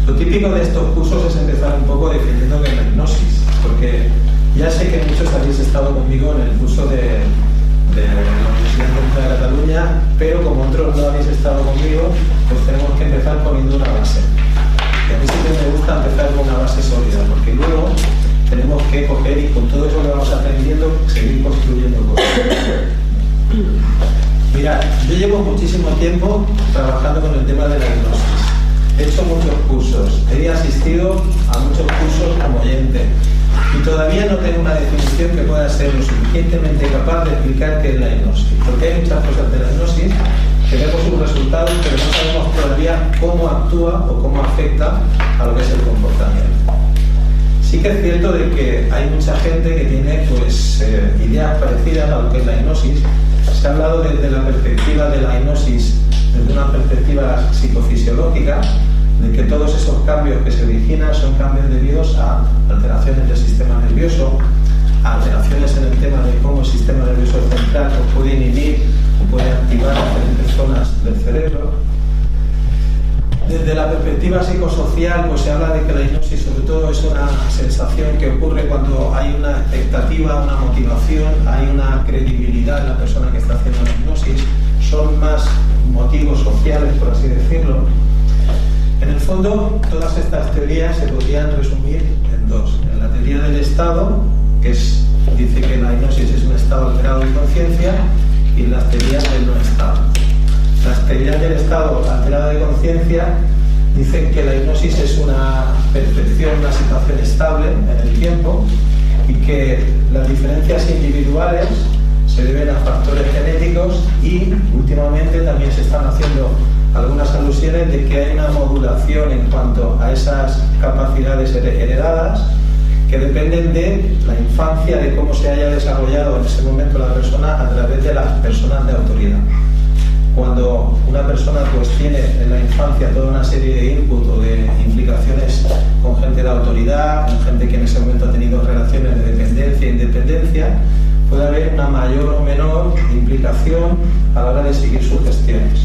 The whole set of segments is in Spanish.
Lo típico de estos cursos es empezar un poco definiendo qué es la hipnosis, porque ya sé que muchos habéis estado conmigo en el curso de la Universidad Autónoma de Cataluña, pero como otros no habéis estado conmigo, pues tenemos que empezar poniendo una base. Y a mí sí que me gusta empezar con una base sólida, porque luego tenemos que coger y con todo eso que vamos aprendiendo, seguir construyendo cosas. Mirad, yo llevo muchísimo tiempo trabajando con el tema de la hipnosis. He hecho muchos cursos, he asistido a muchos cursos como oyente y todavía no tengo una definición que pueda ser lo suficientemente capaz de explicar qué es la hipnosis. Porque hay muchas cosas de la hipnosis que vemos sus resultados, pero no sabemos todavía cómo actúa o cómo afecta a lo que es el comportamiento. Sí que es cierto de que hay mucha gente que tiene pues, ideas parecidas a lo que es la hipnosis. Se ha hablado desde la perspectiva de la hipnosis, desde una perspectiva psicofisiológica, de que todos esos cambios que se originan son cambios debidos a alteraciones del sistema nervioso, a alteraciones en el tema de cómo el sistema nervioso central pues, puede inhibir o puede activar diferentes zonas del cerebro. Desde la perspectiva psicosocial, pues se habla de que la hipnosis sobre todo es una sensación que ocurre cuando hay una expectativa, una motivación, hay una credibilidad en la persona que está haciendo la hipnosis. Son más motivos sociales, por así decirlo. En el fondo, todas estas teorías se podrían resumir en dos. En la teoría del estado, que dice que la hipnosis es un estado alterado de conciencia, y en las teorías del no estado. Las teorías del estado alterado de conciencia dicen que la hipnosis es una percepción, una situación estable en el tiempo y que las diferencias individuales se deben a factores genéticos y últimamente también se están haciendo algunas alusiones de que hay una modulación en cuanto a esas capacidades heredadas que dependen de la infancia, de cómo se haya desarrollado en ese momento la persona a través de las personas de autoridad. Cuando una persona pues tiene en la infancia toda una serie de input o de implicaciones con gente de autoridad, con gente que en ese momento ha tenido relaciones de dependencia e independencia, puede haber una mayor o menor implicación a la hora de seguir sus gestiones.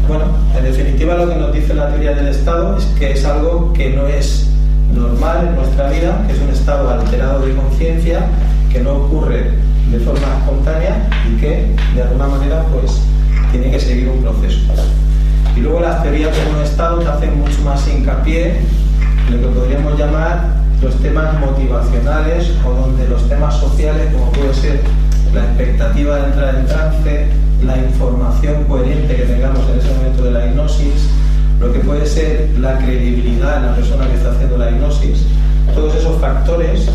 Bueno, en definitiva lo que nos dice la teoría del estado es que es algo que no es normal en nuestra vida, que es un estado alterado de conciencia, que no ocurre de forma espontánea y que de alguna manera pues tiene que seguir un proceso. Y luego las teorías de un estado que hacen mucho más hincapié en lo que podríamos llamar los temas motivacionales o donde los temas sociales, como puede ser la expectativa de entrar en trance, la información coherente que tengamos en ese momento de la hipnosis, lo que puede ser la credibilidad en la persona que está haciendo la hipnosis, todos esos factores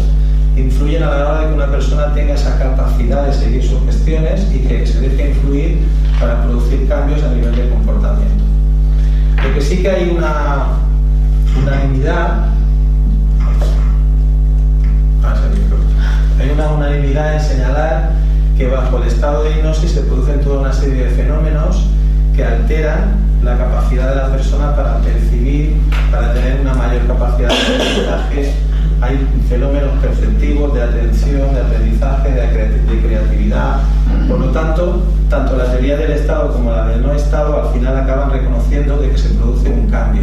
influyen a la hora de que una persona tenga esa capacidad de seguir sus gestiones y que se deje influir para producir cambios a nivel de comportamiento. Lo que sí que hay una unanimidad, en señalar que bajo el estado de hipnosis se producen toda una serie de fenómenos que alteran la capacidad de la persona para percibir, para tener una mayor capacidad de aprendizaje. Hay fenómenos perceptivos de atención, de aprendizaje, de creatividad. Por lo tanto, tanto la teoría del estado como la del no estado al final acaban reconociendo de que se produce un cambio.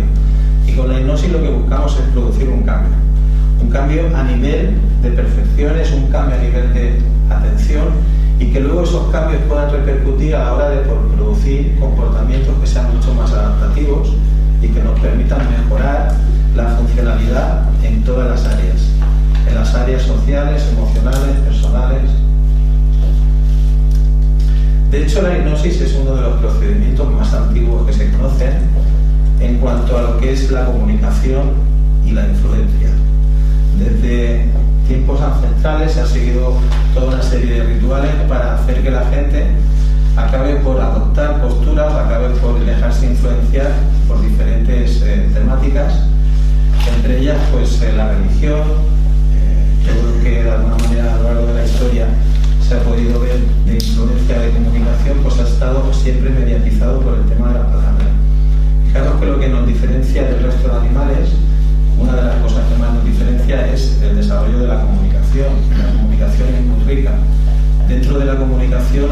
Y con la hipnosis lo que buscamos es producir un cambio. Un cambio a nivel de percepciones, un cambio a nivel de atención y que luego esos cambios puedan repercutir a la hora de producir comportamientos que sean mucho más adaptativos y que nos permitan mejorar la funcionalidad en todas las áreas, en las áreas sociales, emocionales, personales. De hecho, la hipnosis es uno de los procedimientos más antiguos que se conocen en cuanto a lo que es la comunicación y la influencia. Desde tiempos ancestrales se ha seguido toda una serie de rituales para hacer que la gente acabe por adoptar posturas, acabe por dejarse influenciar por diferentes temáticas, entre ellas pues la religión. Yo creo que de alguna manera a lo largo de la historia se ha podido ver de influencia de comunicación, pues ha estado siempre mediatizado por el tema de la palabra. Fijaros que lo que nos diferencia del resto de animales, una de las cosas que más nos diferencia es el desarrollo de la comunicación. La comunicación es muy rica. Dentro de la comunicación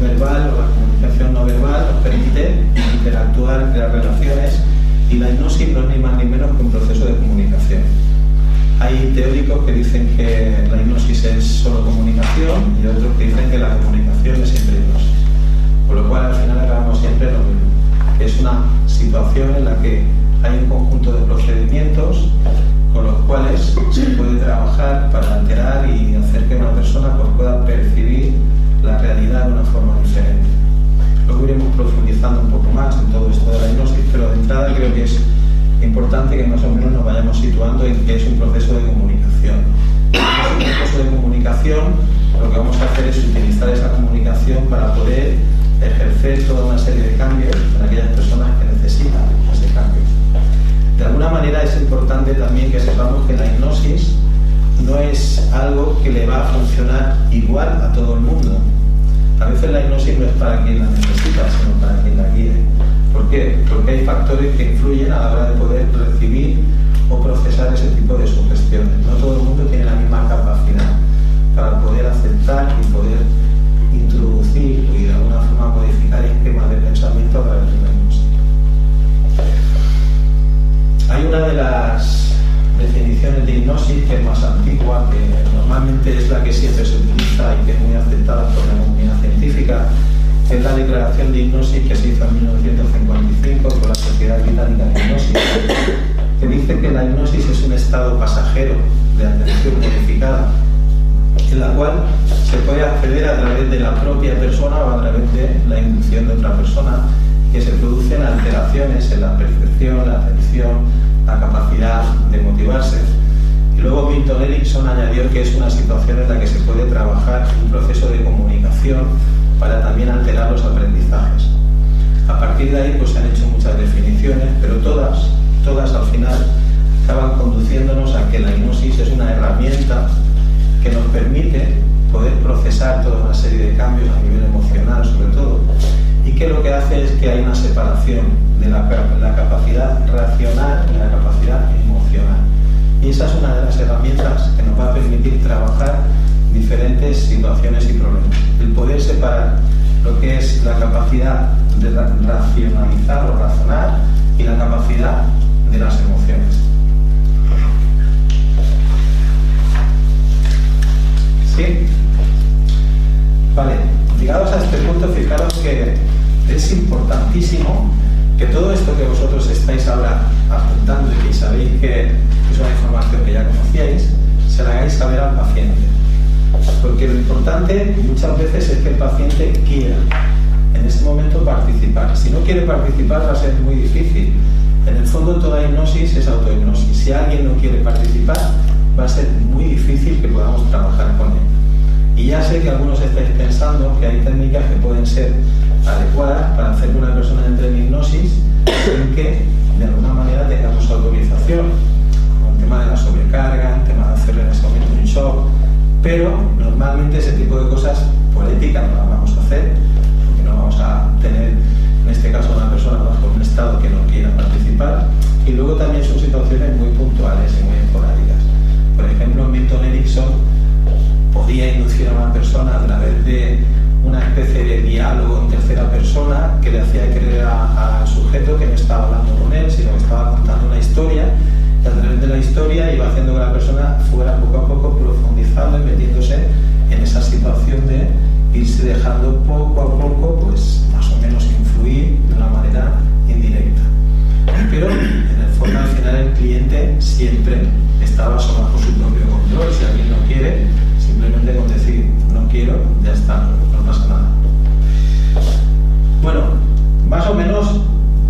verbal o la comunicación no verbal nos permite interactuar, crear relaciones Y la hipnosis no es ni más ni menos que un proceso de comunicación. Hay teóricos que dicen que la hipnosis es solo comunicación y otros que dicen que la comunicación es siempre hipnosis. Por lo cual al final acabamos siempre lo mismo. Es una situación en la que hay un conjunto de procedimientos con los cuales se puede trabajar para alterar y hacer que una persona pues, pueda percibir la realidad de una forma diferente. Luego iremos profundizando un poco más en todo esto de la hipnosis, pero de entrada creo que es importante que más o menos nos vayamos situando en que es un proceso de comunicación. Es un proceso de comunicación, lo que vamos a hacer es utilizar esa comunicación para poder ejercer toda una serie de cambios en aquellas personas que necesitan ese cambio. De alguna manera es importante también que sepamos que la hipnosis no es algo que le va a funcionar igual a todo el mundo. A veces la hipnosis no es para quien la necesita, sino para quien la quiere. ¿Por qué? Porque hay factores que influyen a la hora de poder recibir o procesar ese tipo de sugestiones. No todo el mundo tiene la misma capacidad para poder aceptar y poder introducir y de alguna forma modificar esquemas de pensamiento a través de la hipnosis. Hay una de las definiciones de hipnosis que es más antigua, que normalmente es la que siempre se utiliza y que es muy aceptada por la comunidad científica, que es la declaración de hipnosis que se hizo en 1955 por la Sociedad Británica de Hipnosis, que dice que la hipnosis es un estado pasajero de atención modificada, en la cual se puede acceder a través de la propia persona o a través de la inducción de otra persona, que se producen alteraciones en la percepción, la atención, la capacidad de motivarse. Y luego Milton Erickson añadió que es una situación en la que se puede trabajar un proceso de comunicación para también alterar los aprendizajes. A partir de ahí pues se han hecho muchas definiciones, pero todas al final acaban conduciéndonos a que la hipnosis es una herramienta que nos permite poder procesar toda una serie de cambios a nivel emocional sobre todo, y que lo que hace es que hay una separación de la capacidad racional y la capacidad emocional. Y esa es una de las herramientas que nos va a permitir trabajar diferentes situaciones y problemas. El poder separar lo que es la capacidad de racionalizar o razonar y la capacidad de las emociones. ¿Sí? Vale, llegados a este punto, fijaros que es importantísimo que todo esto que vosotros estáis ahora apuntando y que sabéis que es una información que ya conocíais, se la hagáis saber al paciente. Porque lo importante muchas veces es que el paciente quiera en ese momento participar. Si no quiere participar va a ser muy difícil. En el fondo toda hipnosis es autohipnosis. Si alguien no quiere participar va a ser muy difícil que podamos trabajar con él. Y ya sé que algunos estáis pensando que hay técnicas que pueden ser adecuadas para hacer que una persona entre en hipnosis sin que de alguna manera tengamos autorización, como el tema de la sobrecarga, el tema de hacerle en ese momento un shock, pero normalmente ese tipo de cosas por ética no las vamos a hacer, porque no vamos a tener en este caso a una persona bajo un estado que no quiera participar, y luego también son situaciones muy puntuales y muy esporádicas. Por ejemplo, Milton Erickson podía inducir a una persona a través de una especie de diálogo en tercera persona que le hacía creer al sujeto que no estaba hablando con él, sino que estaba contando una historia, y a través de la historia iba haciendo que la persona fuera poco a poco profundizando y metiéndose en esa situación de irse dejando poco a poco, pues más o menos influir de una manera indirecta. Pero en el fondo al final el cliente siempre estaba bajo su propio control. Si alguien no quiere, simplemente con decir no quiero, ya está, no pasa nada. Bueno, más o menos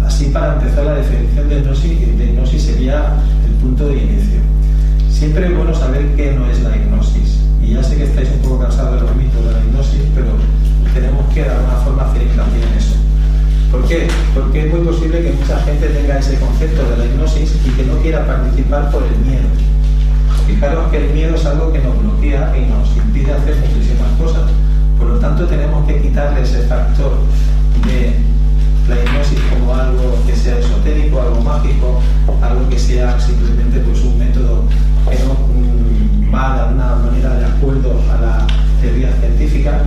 así para empezar la definición de hipnosis sería el punto de inicio. Siempre es bueno saber qué no es la hipnosis. Y ya sé que estáis un poco cansados de los mitos de la hipnosis, pero tenemos que de alguna forma hacer hincapié en eso. ¿Por qué? Porque es muy posible que mucha gente tenga ese concepto de la hipnosis y que no quiera participar por el miedo. Fijaros que el miedo es algo que nos bloquea y nos impide hacer muchísimas cosas. Por lo tanto, tenemos que quitarle ese factor de la hipnosis como algo que sea esotérico, algo mágico, algo que sea simplemente pues, un método que no va de alguna manera de acuerdo a la teoría científica,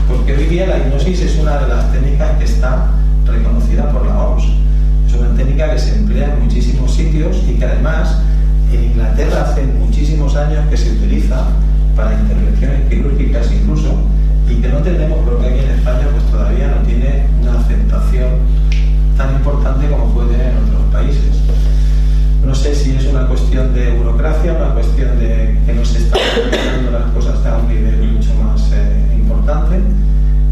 porque hoy día la hipnosis es una de las técnicas que está reconocida por la OMS. Es una técnica que se emplea en muchísimos sitios y que además en Inglaterra hace muchísimos años que se utiliza para intervenciones quirúrgicas incluso, y que no tenemos, pero que aquí en España pues todavía no tiene una aceptación tan importante como puede tener en otros países. No sé si es una cuestión de burocracia, una cuestión de que no se están haciendo las cosas a un nivel mucho más importante,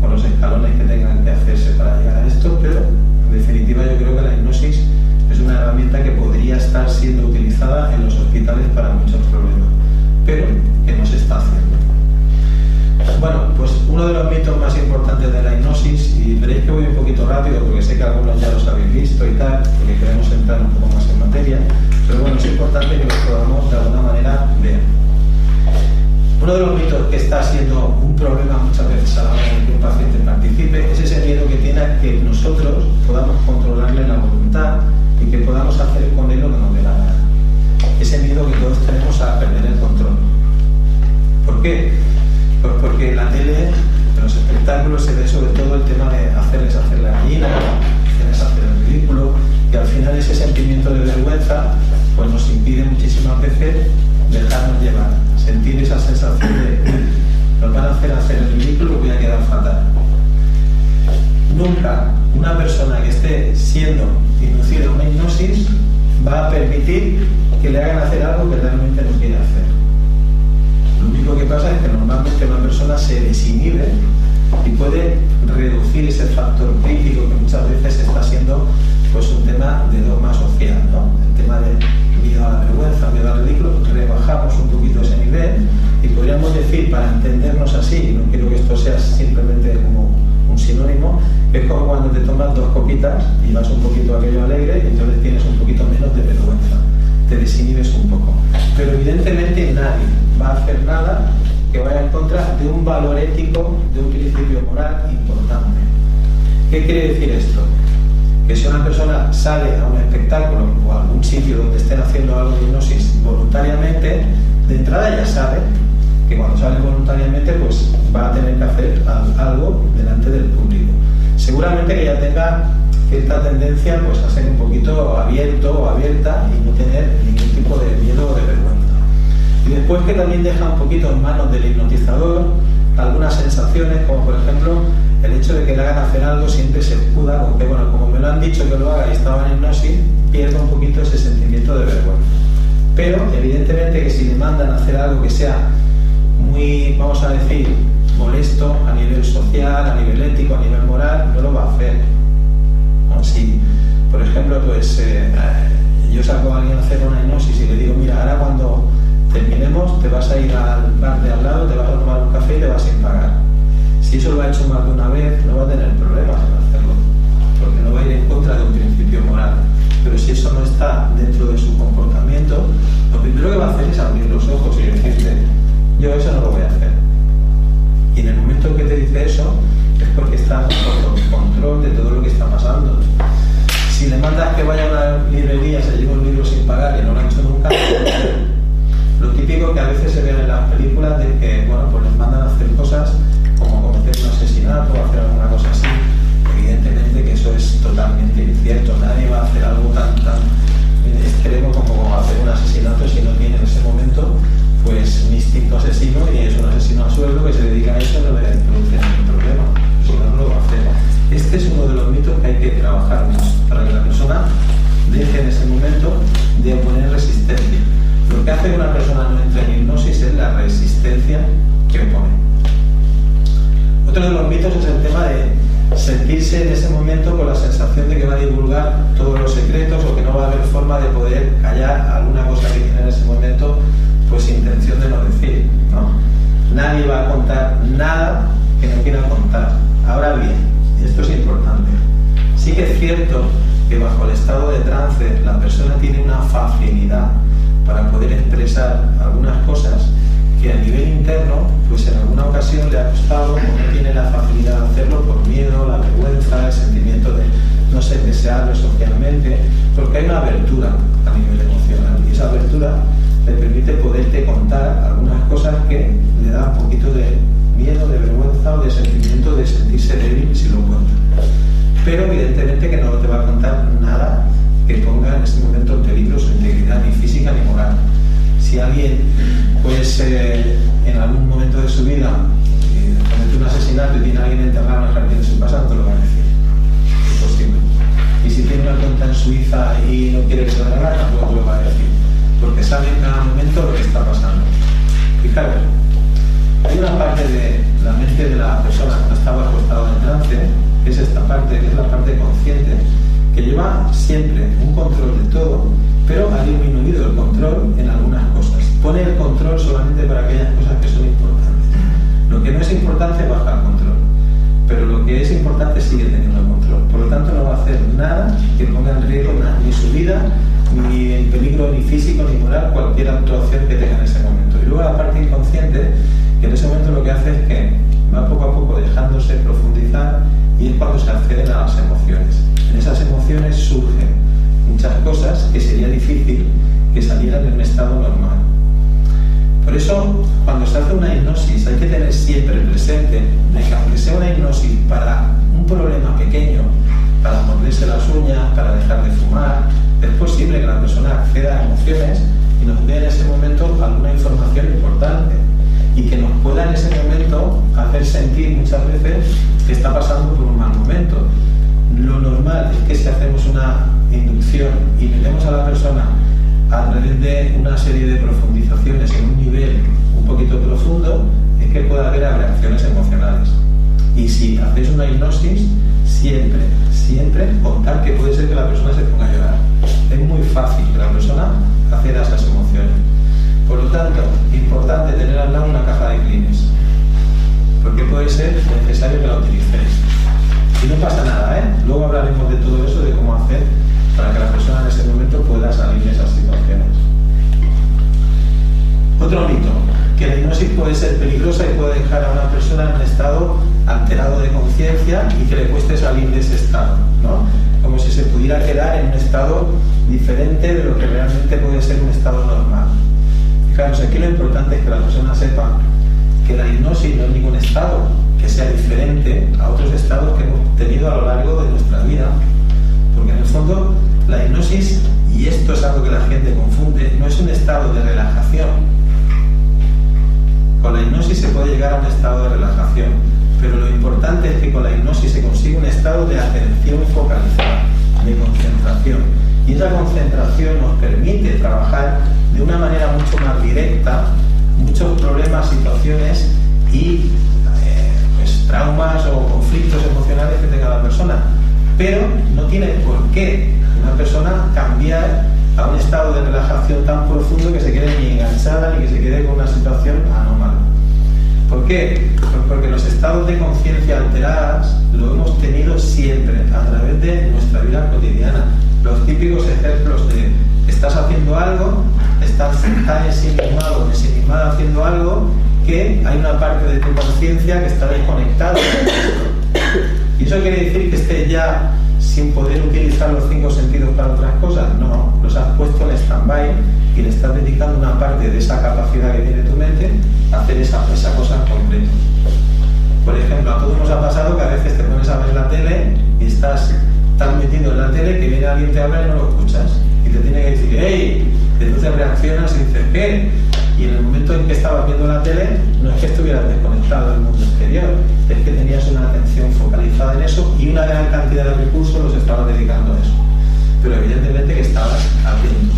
con los escalones que tengan que hacerse para llegar a esto, pero en definitiva yo creo que la hipnosis es una herramienta que podría estar siendo utilizada en los hospitales para muchos problemas, pero que no se está haciendo. Bueno, pues uno de los mitos más importantes de la hipnosis, y veréis que voy un poquito rápido porque sé que algunos ya los habéis visto y tal, porque queremos entrar un poco más en materia, pero bueno, es importante que lo podamos de alguna manera ver. Uno de los mitos que está siendo un problema muchas veces a la hora de que un paciente participe es ese miedo que tiene a que nosotros podamos controlarle la voluntad y que podamos hacer con él lo que nos dé la gana. Ese miedo que todos tenemos a perder el control. ¿Por qué? Pues porque en la tele, en los espectáculos, se ve sobre todo el tema de hacerles hacer la gallina, hacerles hacer el ridículo, y al final ese sentimiento de vergüenza pues nos impide muchísimas veces dejarnos llevar, sentir esa sensación de nos van a hacer el ridículo, voy a quedar fatal. Nunca una persona que esté siendo inducida a una hipnosis va a permitir que le hagan hacer algo que realmente no quiere hacer. Lo único que pasa es que normalmente una persona se desinhibe y puede reducir ese factor crítico que muchas veces está siendo pues un tema de dogma social, ¿no? El tema de miedo a la vergüenza, miedo al ridículo, rebajamos un poquito ese nivel y podríamos decir, para entendernos así, no quiero que esto sea simplemente como un sinónimo, que es como cuando te tomas 2 copitas y vas un poquito aquello alegre y entonces tienes un poquito menos de vergüenza, te desinhibes un poco. Pero evidentemente nadie va a hacer nada que vaya en contra de un valor ético, de un principio moral importante. ¿Qué quiere decir esto? Que si una persona sale a un espectáculo o a algún sitio donde estén haciendo algo de hipnosis voluntariamente, de entrada ya sabe que cuando sale voluntariamente pues va a tener que hacer algo delante del público. Seguramente que ya tenga cierta tendencia pues a ser un poquito abierto o abierta y no tener ningún tipo de miedo o de vergüenza. Y después que también deja un poquito en manos del hipnotizador algunas sensaciones, como por ejemplo el hecho de que le hagan hacer algo siempre se escuda con que, bueno, como me lo han dicho que lo haga y estaba en hipnosis, pierdo un poquito ese sentimiento de vergüenza. Pero evidentemente que si le mandan a hacer algo que sea muy, vamos a decir, molesto a nivel social, a nivel ético, a nivel moral, no lo va a hacer. ¿No? Si, por ejemplo, pues yo saco a alguien a hacer una hipnosis y le digo, mira, ahora cuando terminemos te vas a ir al bar de al lado, te vas a tomar un café y te vas a pagar. Si eso lo ha hecho más de una vez, no va a tener problemas en hacerlo, porque no va a ir en contra de un principio moral. Pero si eso no está dentro de su comportamiento, lo primero que va a hacer es abrir los ojos y decirte, yo eso no lo voy a hacer. Y en el momento en que te dice eso, es porque está bajo control de todo lo que está pasando. Si le mandas que vaya a una librería, se lleva un libro sin pagar y no lo ha hecho nunca, lo típico que a veces se ve en las películas de que, bueno, pues les mandan a hacer cosas como cometer un asesinato o hacer alguna cosa así. Evidentemente que eso es totalmente incierto. Nadie va a hacer algo tan extremo como hacer un asesinato si no tiene en ese momento pues un instinto asesino y es un asesino a sueldo que se dedica a eso, no le produce ningún problema. Si no, no lo va a hacer. Este es uno de los mitos que hay que trabajar mucho para que la persona deje en ese momento de oponer resistencia. Lo que hace que una persona no entre en hipnosis es la resistencia que opone. Otro de los mitos es el tema de sentirse en ese momento con la sensación de que va a divulgar todos los secretos o que no va a haber forma de poder callar alguna cosa que tiene en ese momento pues intención de no decir, ¿no? Nadie va a contar nada que no quiera contar. Ahora bien, esto es importante, sí que es cierto que bajo el estado de trance la persona tiene una facilidad para poder expresar algunas cosas que a nivel interno, pues en alguna ocasión le ha costado o no tiene la facilidad de hacerlo por miedo, la vergüenza, el sentimiento de no ser deseable socialmente, porque hay una abertura a nivel emocional y esa abertura le permite poderte contar algunas cosas que le da un poquito de miedo, de vergüenza o de sentimiento de sentirse débil si lo cuenta. Pero evidentemente que no te va a contar nada sabe en cada momento lo que está pasando. Fijaros, hay una parte de la mente de la persona que está bajo estado de trance, que es esta parte, que es la parte consciente, que lleva siempre un control de todo, pero ha disminuido el control en algunas cosas. Pone el control solamente para aquellas cosas que son importantes. Lo que no es importante baja el control, pero lo que es importante sigue teniendo el control. Por lo tanto, no va a hacer nada que ponga en riesgo ni su vida, ni en peligro ni físico ni moral cualquier actuación que tenga en ese momento. Y luego la parte inconsciente, que en ese momento lo que hace es que va poco a poco dejándose profundizar, y es cuando se acceden a las emociones. En esas emociones surgen muchas cosas que sería difícil que salieran de un estado normal. Por eso, cuando se hace una hipnosis, hay que tener siempre presente de que aunque sea una hipnosis para un problema pequeño, para morderse las uñas, para dejar de fumar, es posible que la persona acceda a emociones y nos dé en ese momento alguna información importante y que nos pueda en ese momento hacer sentir muchas veces que está pasando por un mal momento. Lo normal es que si hacemos una inducción y metemos a la persona a través de una serie de profundizaciones en un nivel un poquito profundo, es que pueda haber reacciones emocionales. Y si hacéis una hipnosis, siempre contar que puede ser que la persona se ponga a llorar. Es muy fácil que la persona acceda a esas emociones. Por lo tanto, importante tener al lado una caja de Kleenex, porque puede ser necesario que la utilicéis. Y no pasa nada, ¿eh? Luego hablaremos de todo eso, de cómo hacer para que la persona en ese momento pueda salir de esas situaciones. Otro mito, que la hipnosis puede ser peligrosa y puede dejar a una persona en un estado alterado de conciencia y que le cueste salir de ese estado, ¿no? Como si se pudiera quedar en un estado diferente de lo que realmente puede ser un estado normal. Fijaros, aquí lo importante es que la persona sepa que la hipnosis no es ningún estado que sea diferente a otros estados que hemos tenido a lo largo de nuestra vida. Porque en el fondo, la hipnosis, y esto es algo que la gente confunde, no es un estado de relajación. Con la hipnosis se puede llegar a un estado de relajación, pero lo importante es que con la hipnosis se consigue un estado de atención focalizada, de concentración. Y esa concentración nos permite trabajar de una manera mucho más directa muchos problemas, situaciones y traumas o conflictos emocionales que tenga la persona. Pero no tiene por qué una persona cambiar a un estado de relajación tan profundo que se quede ni enganchada ni que se quede con una situación anómala. ¿Por qué? Pues porque los estados de conciencia alteradas lo hemos tenido siempre a través de nuestra vida cotidiana. Los típicos ejemplos de estás haciendo algo, estás tan ensimismado o ensimismada haciendo algo que hay una parte de tu conciencia que está desconectada. ¿Y eso quiere decir que estés ya sin poder utilizar los 5 sentidos para otras cosas? No, los has puesto en stand-by y le estás dedicando una parte de esa capacidad que tiene tu mente a hacer esa cosa en concreto. Por ejemplo, a todos nos ha pasado que a veces te pones a ver la tele y estás tan metido en la tele que viene alguien, te habla y no lo escuchas. Y te tiene que decir, ¡hey! Entonces reaccionas y dices, ¿qué? Y en el momento en que estabas viendo la tele, no es que estuvieras desconectado del mundo exterior, es que tenías una atención focalizada en eso y una gran cantidad de recursos los estabas dedicando a eso. Pero evidentemente que estabas atento.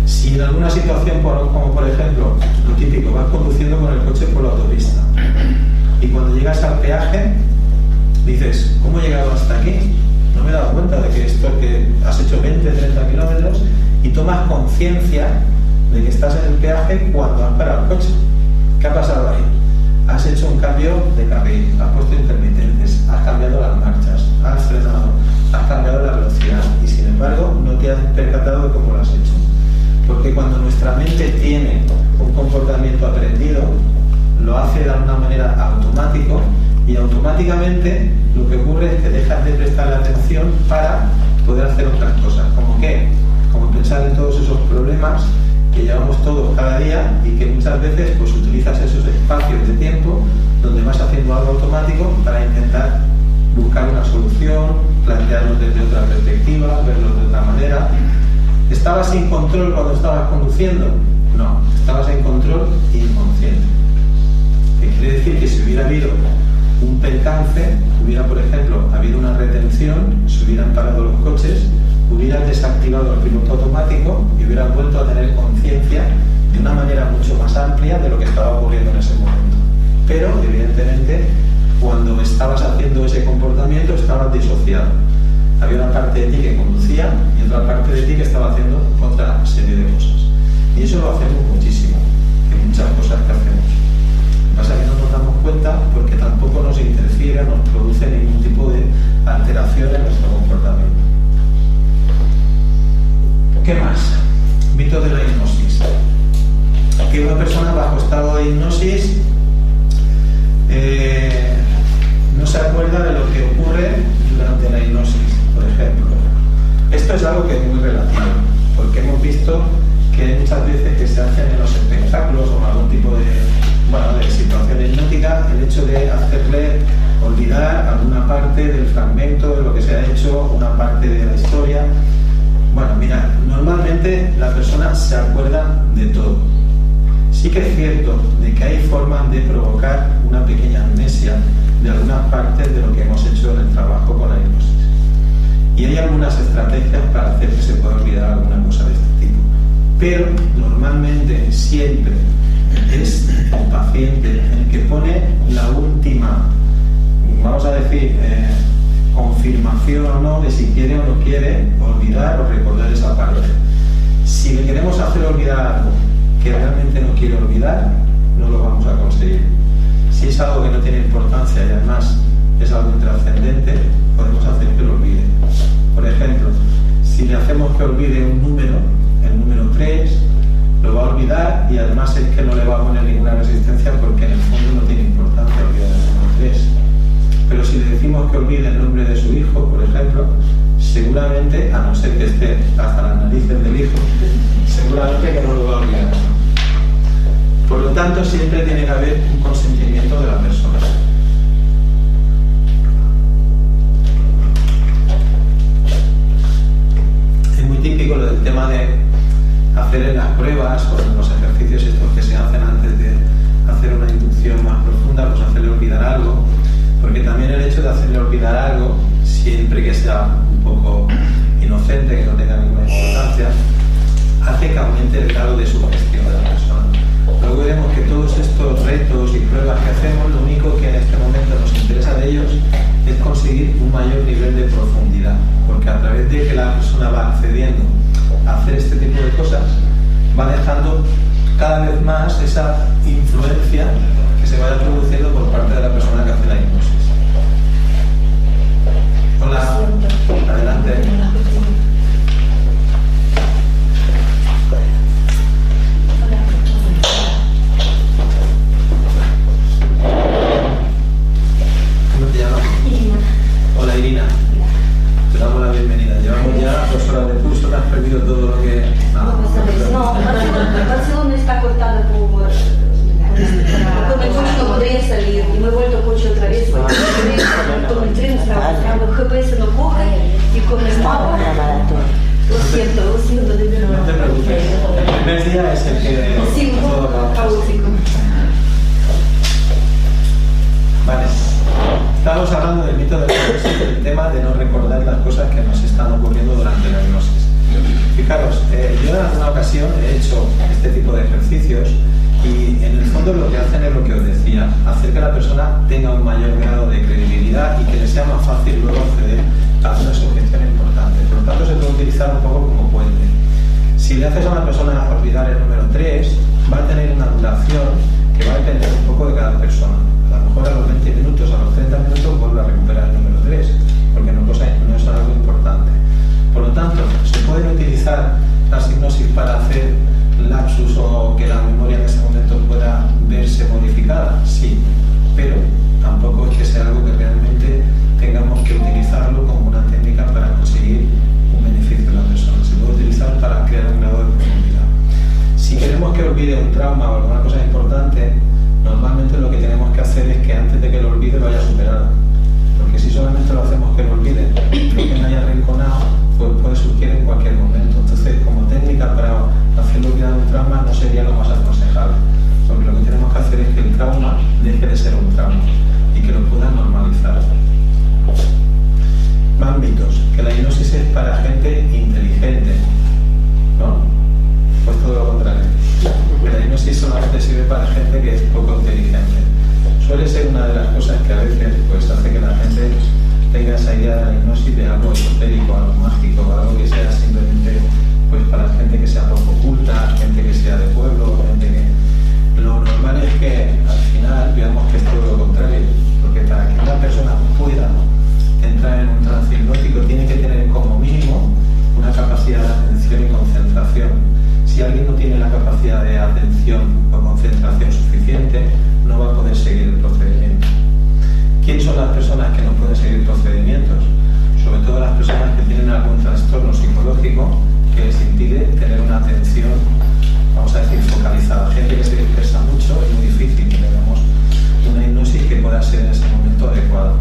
Si en alguna situación, como por ejemplo, lo típico, vas conduciendo con el coche por la autopista y cuando llegas al peaje dices, ¿cómo he llegado hasta aquí? No me he dado cuenta de que esto que has hecho 20, 30 kilómetros y tomas conciencia de que estás en el peaje cuando has parado el coche. ¿Qué ha pasado ahí? Has hecho un cambio de carril, has puesto intermitentes, has cambiado las marchas, has frenado, has cambiado la velocidad y sin embargo no te has percatado de cómo lo has hecho. Porque cuando nuestra mente tiene un comportamiento aprendido, lo hace de alguna manera automático y automáticamente lo que ocurre es que dejas de prestarle atención para poder hacer otras cosas. ¿Como qué? Como pensar en todos esos problemas que llevamos todos cada día y que muchas veces pues utilizas esos espacios de tiempo donde vas haciendo algo automático para intentar buscar una solución, plantearlos desde otra perspectiva, verlos de otra manera. ¿Estabas sin control cuando estabas conduciendo? No, estabas en control inconsciente. ¿Qué quiere decir? Que si hubiera habido un percance, hubiera por ejemplo habido una retención, se hubieran parado los coches, hubieran desactivado el piloto automático y hubieran vuelto a tener conciencia evidentemente, cuando estabas haciendo ese comportamiento estabas disociado. Había una parte de ti que conducía y otra parte de ti que estaba haciendo otra serie de cosas. Y eso lo hacemos muchísimo, en muchas cosas que hacemos. Lo que pasa es que no nos damos cuenta porque tampoco nos interfiere, nos produce ningún tipo de alteración en nuestro comportamiento. ¿Qué más? Mito de la hipnosis. Que una persona bajo estado de hipnosis no se acuerda de lo que ocurre durante la hipnosis, por ejemplo. Esto es algo que es muy relativo, porque hemos visto que hay muchas veces que se hacen en los espectáculos o en algún tipo de situación hipnótica el hecho de hacerle olvidar alguna parte del fragmento de lo que se ha hecho, una parte de la historia. Bueno, mira, normalmente la persona se acuerda de todo. Sí que es cierto de que hay formas de provocar una pequeña amnesia de algunas partes de lo que hemos hecho en el trabajo con la hipnosis. Y hay algunas estrategias para hacer que se pueda olvidar alguna cosa de este tipo. Pero normalmente siempre es el paciente el que pone la última, vamos a decir, confirmación o no de si quiere o no quiere olvidar o recordar esa parte. Si le queremos hacer olvidar algo que realmente no quiere olvidar, no lo vamos a conseguir. Si es algo que no tiene importancia y además es algo intrascendente, podemos hacer que lo olvide. Por ejemplo, si le hacemos que olvide un número, el número 3, lo va a olvidar y además es que no le va a poner ninguna resistencia porque en el fondo no tiene importancia olvidar el número 3. Pero si le decimos que olvide el nombre de su hijo, por ejemplo, seguramente, a no ser que esté hasta las narices del hijo, seguramente que no lo va a olvidar. Por lo tanto, siempre tiene que haber un consentimiento de la persona. Es muy típico lo del tema de hacer en las pruebas o en los ejercicios estos que se hacen antes de hacer una inducción más profunda, pues hacerle olvidar algo, porque también el hecho de hacerle olvidar algo, siempre que sea un poco inocente, que no tenga ninguna importancia, hace que aumente el grado de sugestión de la persona. Luego veremos que todos estos retos y pruebas que hacemos, lo único que en este momento nos interesa de ellos es conseguir un mayor nivel de profundidad, porque a través de que la persona va accediendo a hacer este tipo de cosas, va dejando cada vez más esa influencia que se vaya produciendo por parte de la persona que hace la hipnosis. Hola, adelante. ¿Cómo te llamas? Irina. Hola Irina, te damos la bienvenida. Llevamos ya 2 horas de curso, te has perdido todo lo que... No, Barcelona está cortada por el coche no podía salir y me he vuelto coche otra vez. Todo el tren estaba buscando, GPS no coge y con el mapa. Lo siento, de verdad. No te preocupes, el primer día es el que... Sí, un poco caótico. Vale, estábamos hablando del mito de la hipnosis, del tema de no recordar las cosas que nos están ocurriendo durante la hipnosis. Fijaros, yo en alguna ocasión he hecho este tipo de ejercicios y en el fondo lo que hacen es lo que os decía, hacer que la persona tenga un mayor grado de credibilidad y que le sea más fácil luego acceder a una sugestión importante. Por lo tanto, se puede utilizar un poco como puente. Si le haces a una persona olvidar el número 3, va a tener una duración que va a depender un poco de cada persona. A lo mejor a los 20 minutos, a los 30 minutos vuelve a recuperar el número 3, porque no es algo importante. Por lo tanto, ¿se pueden utilizar las hipnosis para hacer lapsus o que la memoria en ese momento pueda verse modificada? Sí, pero tampoco es que sea algo que realmente tengamos que utilizarlo como una técnica para conseguir un beneficio de la persona. Se puede utilizar para crear un grado de profundidad. Si queremos que olvide un trauma o alguna cosa importante, normalmente lo que tenemos que hacer es que antes de que lo olvide lo haya superado. Porque si solamente lo hacemos que lo olvide, lo que no haya arrinconado, pues puede surgir en cualquier momento. Entonces, como técnica para hacerlo olvidar un trauma no sería lo más aconsejable. Porque lo que tenemos que hacer es que el trauma deje de ser un trauma y que lo pueda normalizar. Más mitos, que la hipnosis es para gente inteligente, ¿no? Pues todo lo contrario. Que la hipnosis solamente sirve para gente que es poco inteligente. suele ser una de las cosas que a veces pues, hace que la gente tenga esa idea de la hipnosis de algo esotérico, algo mágico, algo que sea simplemente pues, para gente que sea poco culta, gente que sea de pueblo, gente que... Lo normal es que al final veamos que es todo lo contrario, porque para que una persona pueda entrar en un trance hipnótico tiene que tener como mínimo una capacidad de atención y concentración. Si alguien no tiene la capacidad de atención o concentración suficiente, no va a poder seguir el procedimiento. ¿Quién son las personas que no pueden seguir procedimientos? Sobre todo las personas que tienen algún trastorno psicológico que les impide tener una atención, vamos a decir, focalizada. Gente que se dispersa mucho, es muy difícil que tengamos una hipnosis que pueda ser en ese momento adecuada.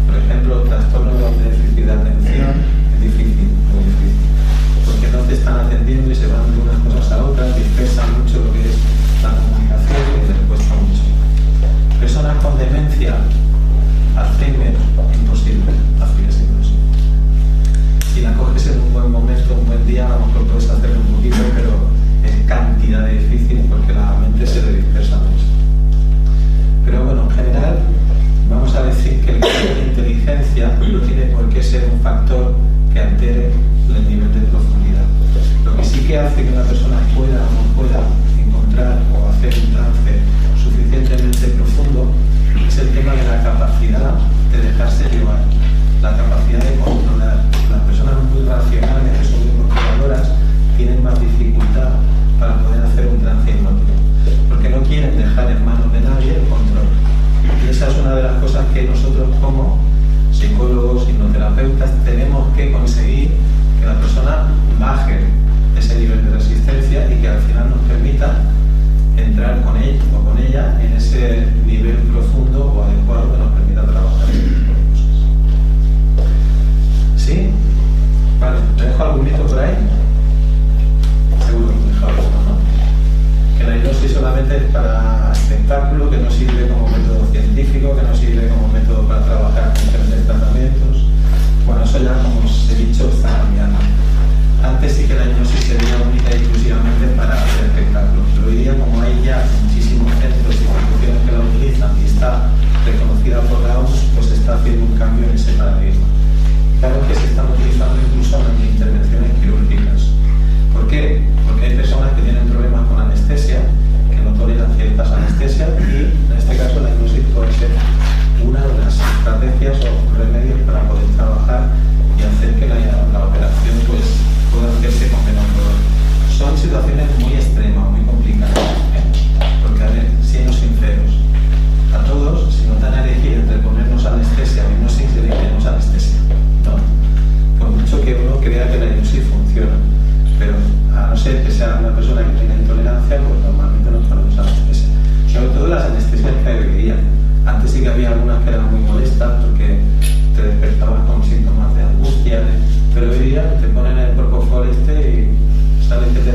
Por ejemplo, trastorno de déficit de atención es difícil, muy difícil, porque no te están atendiendo y se van de unas cosas a otras, dispersan mucho lo que es la comunicación y les cuesta mucho. Personas con demencia, Alzheimer, imposible hacer esa hipnosis. Si la coges en un buen momento, un buen día, a lo mejor puedes hacerlo un poquito, pero es cantidad de difícil porque la mente se le dispersa mucho. Pero bueno, en general, vamos a decir que el grado de inteligencia no tiene por qué ser un factor que altere el nivel de profundidad. Lo que sí que hace que una persona pueda o no pueda encontrar o hacer un trance suficientemente profundo es el tema de la capacidad de dejarse llevar, la capacidad de controlar. Las personas muy racionales, que son muy controladoras, tienen más dificultad para poder hacer un trance hipnótico, porque no quieren dejar en manos de nadie el control. Y esa es una de las cosas que nosotros como psicólogos, hipnoterapeutas, tenemos que conseguir que la persona baje ese nivel de resistencia y que al final nos permita entrar con él o con ella en ese nivel profundo o adecuado que nos permita trabajar este tipo de cosas. ¿Sí? Vale, ¿me dejo algún mito por ahí? Seguro que me he dejado alguno, ¿no? Que la hipnosis solamente es para espectáculo, que no sirve como método científico, que no sirve como método para trabajar con diferentes tratamientos. Bueno, eso ya, como os he dicho, está cambiando. Antes sí que la hipnosis sería única y exclusivamente para hacer espectáculos, pero hoy día, como hay ya muchísimos centros y instituciones que la utilizan y está reconocida por la OMS, pues se está haciendo un cambio en ese paradigma. Claro que se están utilizando incluso en intervenciones quirúrgicas. ¿Por qué? Porque hay personas que tienen problemas con anestesia, que no toleran ciertas anestesias, y en este caso la hipnosis puede ser una de las estrategias o remedios para poder trabajar y hacer que la operación pues, pueda hacerse con menos dolor. Son situaciones muy extremas, muy complicadas, porque a ver, siendo sinceros, a todos, si nos dan a elegir entre ponernos anestesia o hipnosis, elegiremos anestesia, ¿no? Por mucho que uno crea que la hipnosis funciona, pero a no ser que sea una persona que tenga intolerancia, pues normalmente nos ponemos anestesia. Sobre todo las anestesias que hay hoy día. Antes sí que había algunas que eran muy molestas porque te despertabas con síntomas de angustia, pero hoy día te ponen el propofol y sabes que te